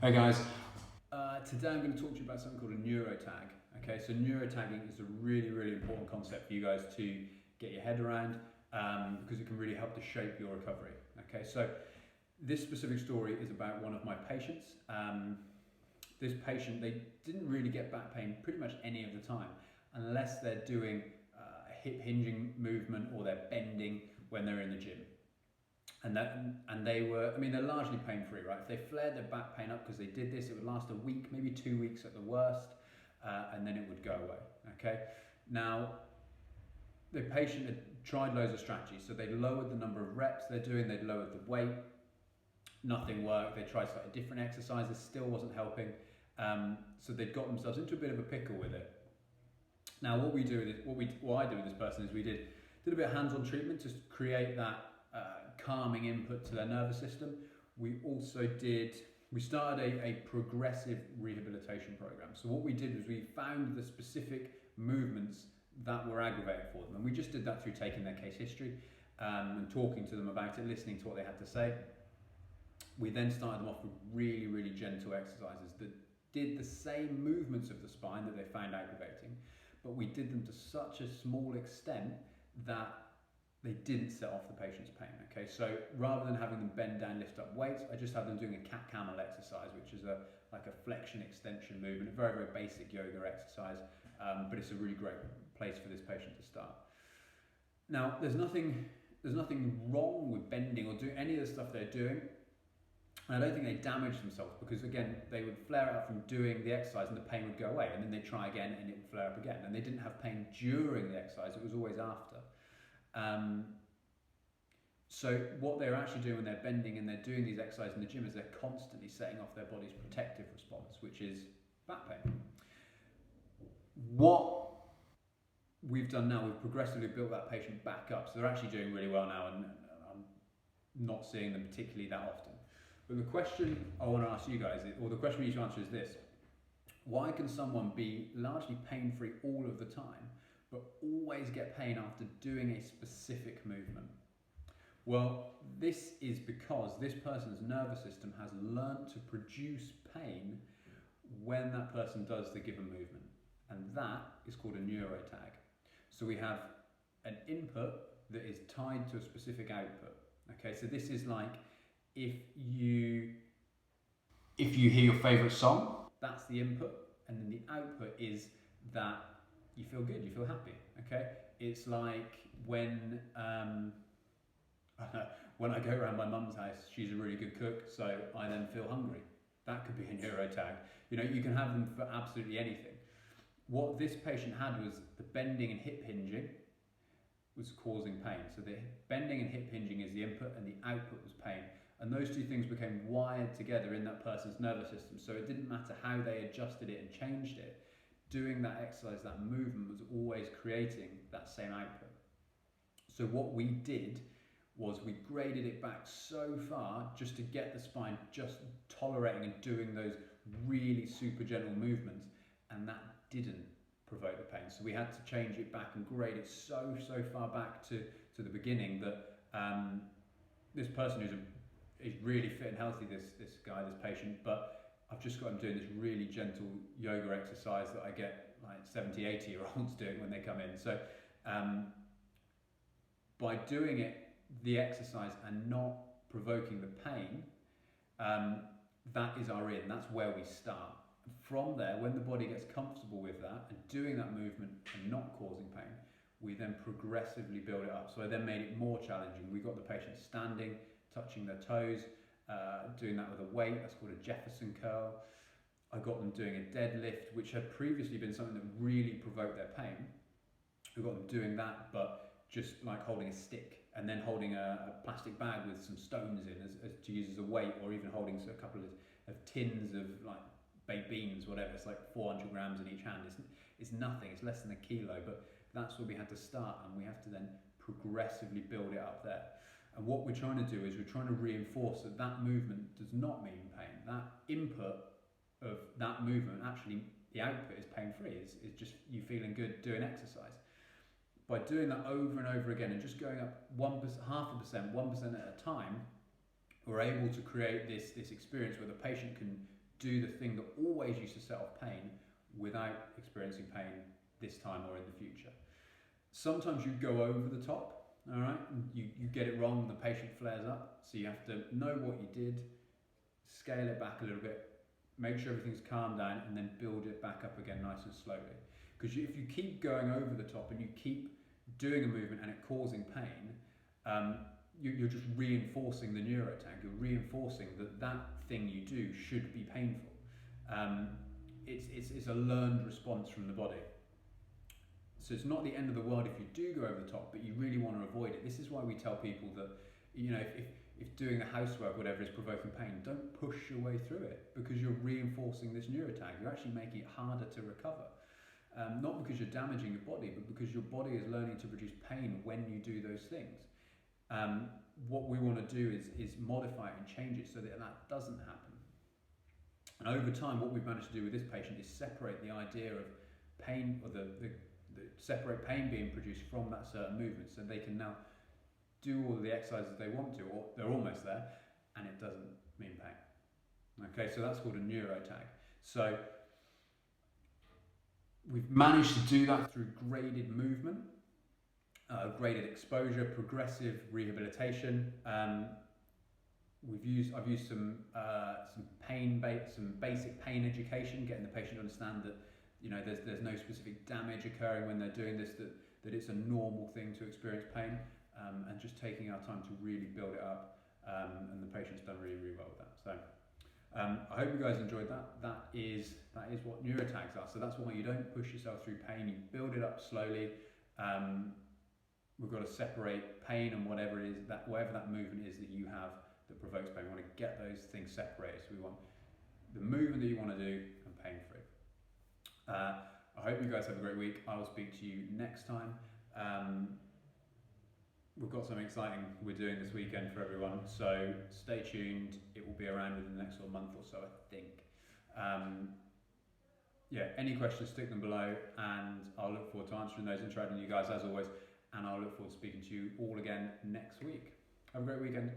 Hey guys, today I'm going to talk to you about something called a neurotag. Okay, so neurotagging is a really important concept for you guys to get your head around because it can really help to shape your recovery. Okay, so this specific story is about one of my patients. This patient, they didn't really get back pain pretty much any of the time unless they're doing a hip hinging movement or they're bending when they're in the gym. And they were, they're largely pain-free, right? If they flared their back pain up because they did this, it would last a week, maybe 2 weeks at the worst, and then it would go away, okay? Now, the patient had tried loads of strategies. So they lowered the number of reps they're doing, they'd lowered the weight, nothing worked. They tried slightly different exercises, still wasn't helping. So they'd got themselves into a bit of a pickle with it. Now, what I do with this person is we did a bit of hands-on treatment to create that calming input to their nervous system. We started a progressive rehabilitation program. So what we did was we found the specific movements that were aggravating for them, and we just did that through taking their case history and talking to them about it, listening to what they had to say. We then started them off with really gentle exercises that did the same movements of the spine that they found aggravating, but we did them to such a small extent that they didn't set off the patient's pain. Okay, so rather than having them bend down, lift up weights, I just had them doing a cat camel exercise, which is like a flexion extension movement, a very basic yoga exercise, but it's a really great place for this patient to start. Now, there's nothing wrong with bending or doing any of the stuff they're doing. And I don't think they damaged themselves because, again, they would flare out from doing the exercise and the pain would go away, and then they'd try again and it would flare up again. And they didn't have pain during the exercise, it was always after. So what they're actually doing when they're bending and they're doing these exercises in the gym is they're constantly setting off their body's protective response, which is back pain. What we've done now, we've progressively built that patient back up. So they're actually doing really well now, and I'm not seeing them particularly that often. But the question I want to ask you guys, or the question we need to answer is this: why can someone be largely pain-free all of the time, but always get pain after doing a specific movement? Well, this is because this person's nervous system has learned to produce pain when that person does the given movement, and that is called a neurotag. So we have an input that is tied to a specific output. Okay, so this is like if you hear your favorite song, that's the input, and then the output is that you feel good, you feel happy. Okay, it's like when I go around my mum's house, she's a really good cook, so I then feel hungry. That could be a neurotag. You know, you can have them for absolutely anything. What this patient had was the bending and hip hinging was causing pain. So the bending and hip hinging is the input and the output was pain. And those two things became wired together in that person's nervous system. So it didn't matter how they adjusted it and changed it. Doing that exercise, that movement was always creating that same output. So what we did was we graded it back so far just to get the spine just tolerating and doing those really super gentle movements, and that didn't provoke the pain. So we had to change it back and grade it so far back to the beginning that this person is really fit and healthy, this patient, but I've just got him doing this really gentle yoga exercise that I get like 70, 80-year-olds doing when they come in. So by doing it, the exercise, and not provoking the pain, that is our in, that's where we start. From there, when the body gets comfortable with that and doing that movement and not causing pain, we then progressively build it up. So I then made it more challenging. We got the patient standing, touching their toes, doing that with a weight, that's called a Jefferson curl. I got them doing a deadlift, which had previously been something that really provoked their pain. We got them doing that, but just like holding a stick, and then holding a plastic bag with some stones in as to use as a weight, or even holding a couple of tins of like baked beans, whatever. It's like 400 grams in each hand. It's nothing, it's less than a kilo, but that's where we had to start, and we have to then progressively build it up there. And what we're trying to do is we're trying to reinforce that movement does not mean pain. That input of that movement, actually the output is pain-free. It's just you feeling good doing exercise. By doing that over and over again and just going up 1%, 0.5%, 1% at a time, we're able to create this experience where the patient can do the thing that always used to set off pain without experiencing pain this time or in the future. Sometimes you go over the top, all right? You get it wrong, the patient flares up, so you have to know what you did, scale it back a little bit, make sure everything's calmed down, and then build it back up again nice and slowly. Because if you keep going over the top and you keep doing a movement and it causing pain, you're just reinforcing the neurotag. You're reinforcing that thing you do should be painful. It's a learned response from the body. So it's not the end of the world if you do go over the top, but you really want to avoid it. This is why we tell people that, you know, if doing the housework, whatever, is provoking pain, don't push your way through it, because you're reinforcing this neurotag. You're actually making it harder to recover. Not because you're damaging your body, but because your body is learning to produce pain when you do those things. What we want to do is modify it and change it so that doesn't happen. And over time, what we've managed to do with this patient is separate the idea of pain, or separate pain being produced from that certain movement, so they can now do all of the exercises they want to, or they're almost there, and it doesn't mean pain. Okay, so that's called a neurotag. So we've managed to do that through graded movement, graded exposure, progressive rehabilitation. I've used some basic pain education, getting the patient to understand that, you know, there's no specific damage occurring when they're doing this, that it's a normal thing to experience pain, and just taking our time to really build it up, and the patient's done really, really well with that. So I hope you guys enjoyed that. That is what neurotags are. So that's why you don't push yourself through pain, you build it up slowly. We've got to separate pain and whatever that movement is that you have that provokes pain. We want to get those things separated. So we want the movement that you want to do and pain-free. I hope you guys have a great week. I will speak to you next time. We've got something exciting we're doing this weekend for everyone, so stay tuned. It will be around within the next month or so, I think. Yeah, any questions, stick them below, and I'll look forward to answering those, interacting with you guys as always, and I'll look forward to speaking to you all again next week. Have a great weekend.